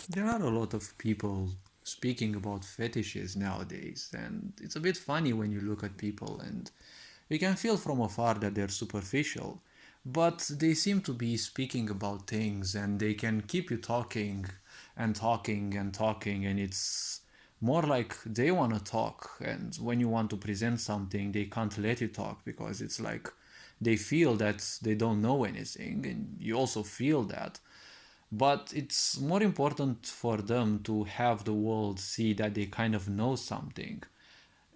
There are a lot of people speaking about fetishes nowadays, and it's a bit funny when you look at people and you can feel from afar that they're superficial, but they seem to be speaking about things and they can keep you talking and talking and talking, and it's more like they want to talk. And when you want to present something, they can't let you talk because it's like they feel that they don't know anything, and you also feel that. But it's more important for them to have the world see that they kind of know something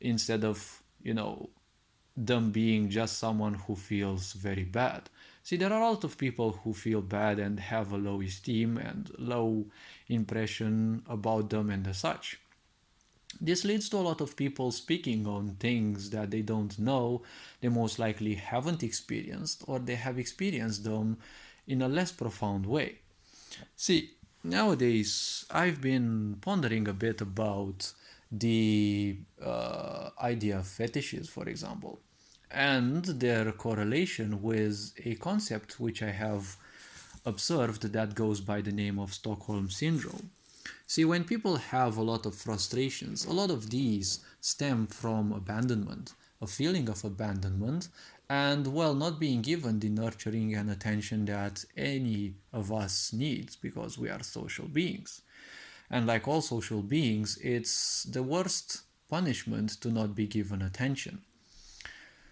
instead of, them being just someone who feels very bad. See, there are a lot of people who feel bad and have a low esteem and low impression about them and such. This leads to a lot of people speaking on things that they don't know, they most likely haven't experienced, or they have experienced them in a less profound way. See, nowadays I've been pondering a bit about the idea of fetishes, for example, and their correlation with a concept which I have observed that goes by the name of Stockholm Syndrome. See, when people have a lot of frustrations, a lot of these stem from abandonment, a feeling of abandonment, and well, not being given the nurturing and attention that any of us needs because we are social beings. And like all social beings, it's the worst punishment to not be given attention.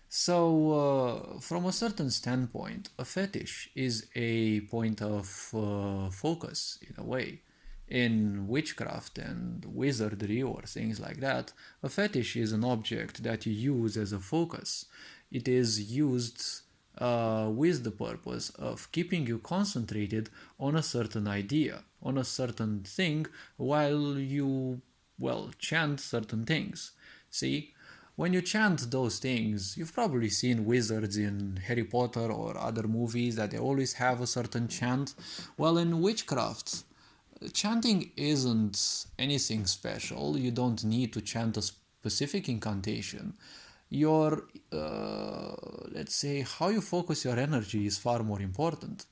So, from a certain standpoint, a fetish is a point of focus in a way. In witchcraft and wizardry or things like that, a fetish is an object that you use as a focus. It is used with the purpose of keeping you concentrated on a certain idea, on a certain thing, while you, well, chant certain things. See, when you chant those things, you've probably seen wizards in Harry Potter or other movies that they always have a certain chant. Well, in witchcraft, chanting isn't anything special. You don't need to chant a specific incantation. Your, let's say, how you focus your energy is far more important.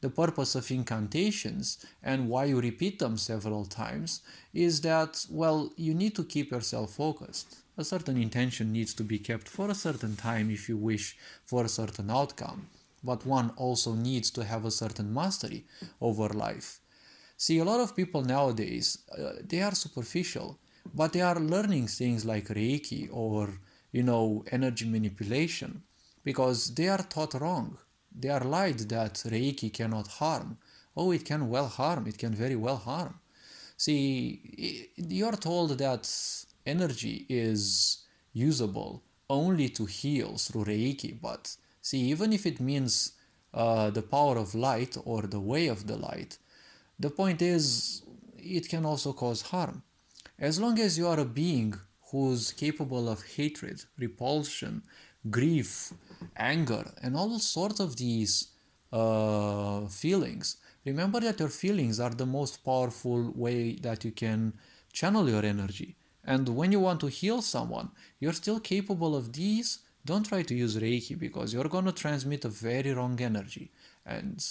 The purpose of incantations and why you repeat them several times is that, well, you need to keep yourself focused. A certain intention needs to be kept for a certain time if you wish for a certain outcome, but one also needs to have a certain mastery over life. See, a lot of people nowadays, they are superficial, but they are learning things like Reiki or, energy manipulation because they are taught wrong. They are lied that Reiki cannot harm. Oh, it can well harm. It can very well harm. See, you're told that energy is usable only to heal through Reiki, but see, even if it means the power of light or the way of the light, the point is, it can also cause harm. As long as you are a being who's capable of hatred, repulsion, grief, anger, and all sorts of these feelings, remember that your feelings are the most powerful way that you can channel your energy. And when you want to heal someone, you're still capable of these. Don't try to use Reiki because you're going to transmit a very wrong energy. And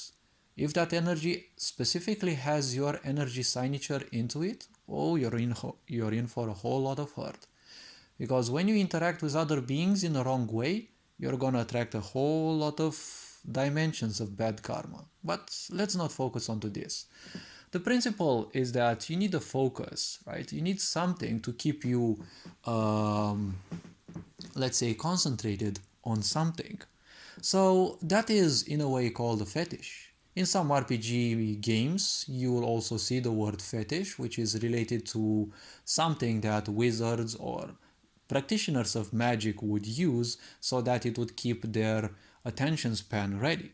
if that energy specifically has your energy signature into it, oh, you're in for a whole lot of hurt. Because when you interact with other beings in the wrong way, you're gonna attract a whole lot of dimensions of bad karma. But let's not focus onto this. The principle is that you need a focus, right? You need something to keep you, let's say, concentrated on something. So that is in a way called a fetish. In some RPG games, you will also see the word fetish, which is related to something that wizards or practitioners of magic would use so that it would keep their attention span ready.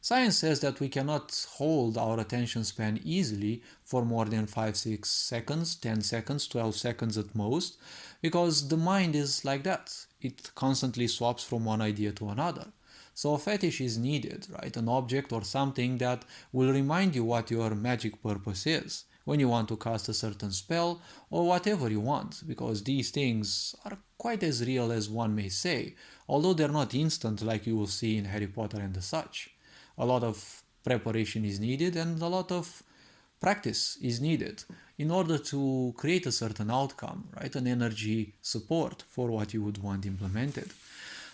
Science says that we cannot hold our attention span easily for more than 5, 6 seconds, 10 seconds, 12 seconds at most, because the mind is like that. It constantly swaps from one idea to another. So a fetish is needed, right? An object or something that will remind you what your magic purpose is when you want to cast a certain spell or whatever you want, because these things are quite as real as one may say, although they're not instant like you will see in Harry Potter and the such. A lot of preparation is needed and a lot of practice is needed in order to create a certain outcome, right? An energy support for what you would want implemented.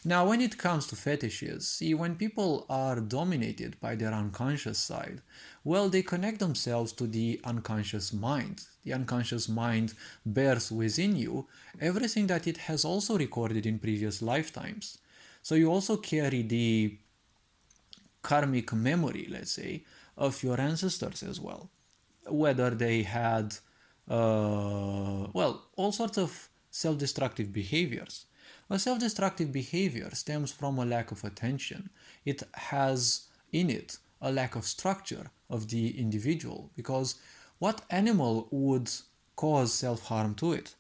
Now, when it comes to fetishes, see, when people are dominated by their unconscious side, well, they connect themselves to the unconscious mind. The unconscious mind bears within you everything that it has also recorded in previous lifetimes. So you also carry the karmic memory, let's say, of your ancestors as well. Whether they had, all sorts of self destructive behaviors. A self destructive behavior stems from a lack of attention. It has in it a lack of structure of the individual, because what animal would cause self harm to it?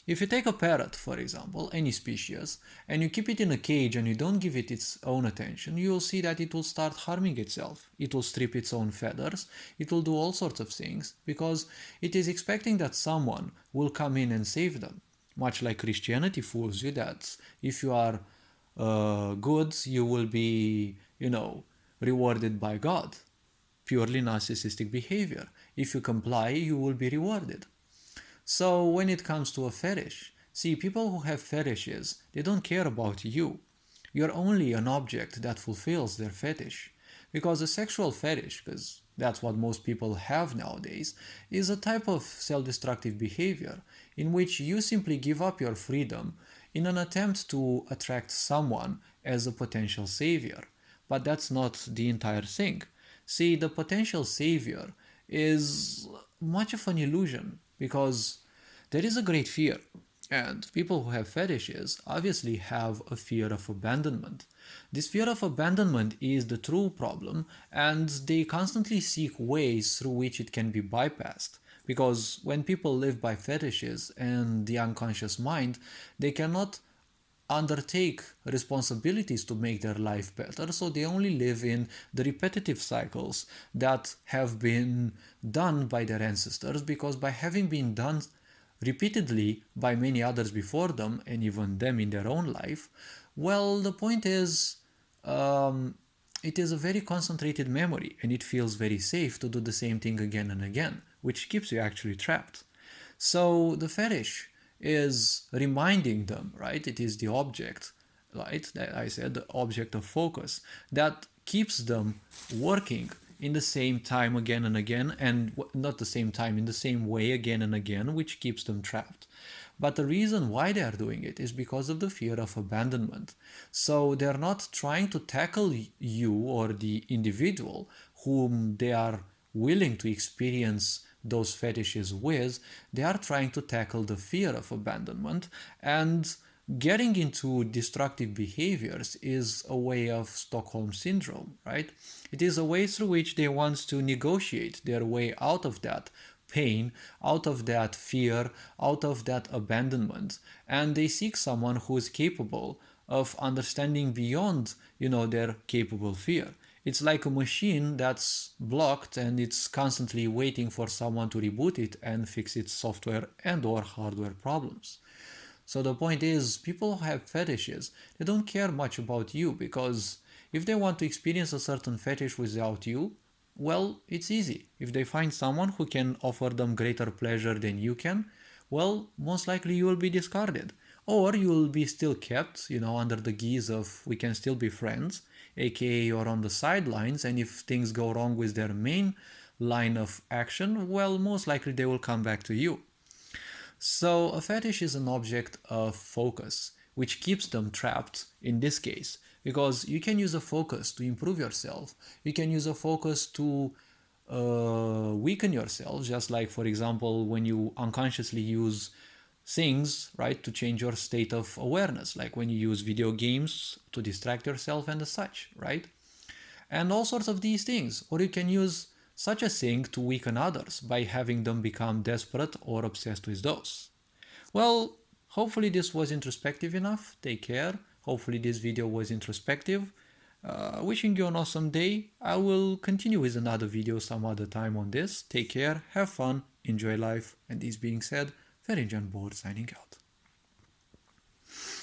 If you take a parrot, for example, any species, and you keep it in a cage and you don't give it its own attention, you will see that it will start harming itself. It will strip its own feathers, it will do all sorts of things, because it is expecting that someone will come in and save them. Much like Christianity fools you that if you are good, you will be, rewarded by God. Purely narcissistic behavior. If you comply, you will be rewarded. So when it comes to a fetish, see, people who have fetishes, they don't care about you. You're only an object that fulfills their fetish. Because a sexual fetish, because that's what most people have nowadays, is a type of self-destructive behavior in which you simply give up your freedom in an attempt to attract someone as a potential savior. But that's not the entire thing. See, the potential savior is much of an illusion, because there is a great fear, and people who have fetishes obviously have a fear of abandonment. This fear of abandonment is the true problem, and they constantly seek ways through which it can be bypassed. Because when people live by fetishes and the unconscious mind, they cannot undertake responsibilities to make their life better, so they only live in the repetitive cycles that have been done by their ancestors, because by having been done repeatedly by many others before them and even them in their own life, well, the point is, it is a very concentrated memory and it feels very safe to do the same thing again and again, which keeps you actually trapped. So the fetish is reminding them, right? It is the object, right? That I said, the object of focus that keeps them working in the same time again and again, and not the same time, in the same way again and again, which keeps them trapped. But the reason why they are doing it is because of the fear of abandonment. So they're not trying to tackle you or the individual whom they are willing to experience those fetishes with. They are trying to tackle the fear of abandonment, and getting into destructive behaviors is a way of Stockholm syndrome, right? It is a way through which they want to negotiate their way out of that pain, out of that fear, out of that abandonment, and they seek someone who is capable of understanding beyond, their capable fear. It's like a machine that's blocked and it's constantly waiting for someone to reboot it and fix its software and or hardware problems. So the point is, people who have fetishes, they don't care much about you, because if they want to experience a certain fetish without you, well, it's easy. If they find someone who can offer them greater pleasure than you can, well, most likely you will be discarded. Or you will be still kept, under the guise of we can still be friends, aka you're on the sidelines, and if things go wrong with their main line of action, well, most likely they will come back to you. So a fetish is an object of focus, which keeps them trapped in this case, because you can use a focus to improve yourself. You can use a focus to weaken yourself, just like, for example, when you unconsciously use things, right, to change your state of awareness, like when you use video games to distract yourself and such, right? And all sorts of these things. Or you can use such a thing to weaken others by having them become desperate or obsessed with those. Well, hopefully this was introspective enough. Take care. Hopefully this video was introspective. Wishing you an awesome day. I will continue with another video some other time on this. Take care, have fun, enjoy life, and this being said, Ferenc Board signing out.